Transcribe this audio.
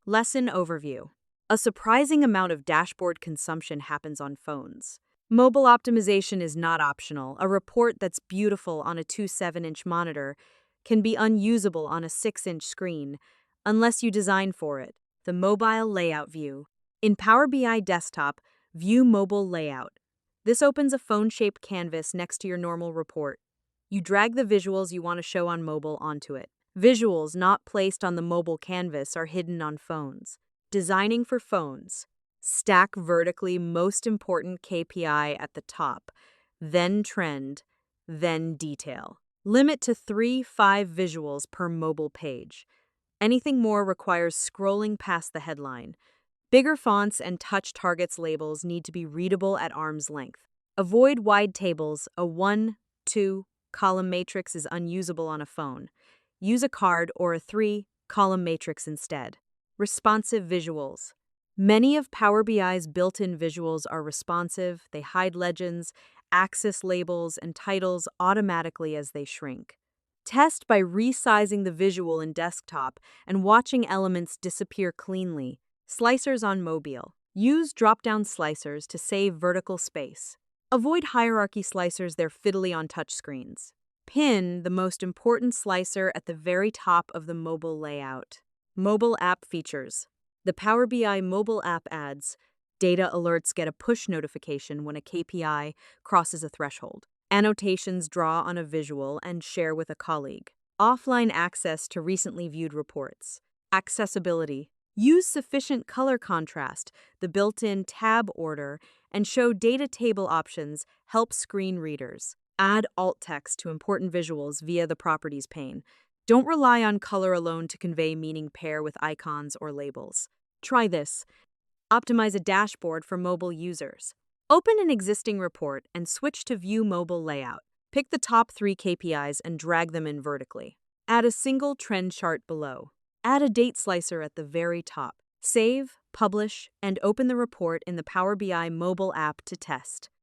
Lesson overview. A surprising amount of dashboard consumption happens on phones. Mobile optimization is not optional. A report that's beautiful on a 2.7-inch monitor can be unusable on a 6-inch screen unless you design for it. The mobile layout view. In Power BI Desktop, view mobile layout. This opens a phone-shaped canvas next to your normal report. You drag the visuals you want to show on mobile onto it. Visuals not placed on the mobile canvas are hidden on phones. Designing for phones. Stack vertically most important KPI at the top, then trend, then detail. Limit to 3-5 visuals per mobile page. Anything more requires scrolling past the headline. Bigger fonts and touch targets labels need to be readable at arm's length. Avoid wide tables. A 1-2 column matrix is unusable on a phone. Use a card or a 3-column matrix instead. Responsive visuals. Many of Power BI's built-in visuals are responsive. They hide legends, axis labels, and titles automatically as they shrink. Test by resizing the visual in desktop and watching elements disappear cleanly. Slicers on mobile. Use drop-down slicers to save vertical space. Avoid hierarchy slicers, they're fiddly on touchscreens. Pin the most important slicer at the very top of the mobile layout. Mobile app features. The Power BI mobile app adds. Data alerts get a push notification when a KPI crosses a threshold. Annotations draw on a visual and share with a colleague. Offline access to recently viewed reports. Accessibility. Use sufficient color contrast, the built-in tab order, and show data table options help screen readers. Add alt text to important visuals via the Properties pane. Don't rely on color alone to convey meaning. Pair with icons or labels. Try this. Optimize a dashboard for mobile users. Open an existing report and switch to View Mobile Layout. Pick the top 3 KPIs and drag them in vertically. Add a single trend chart below. Add a date slicer at the very top. Save, publish, and open the report in the Power BI mobile app to test.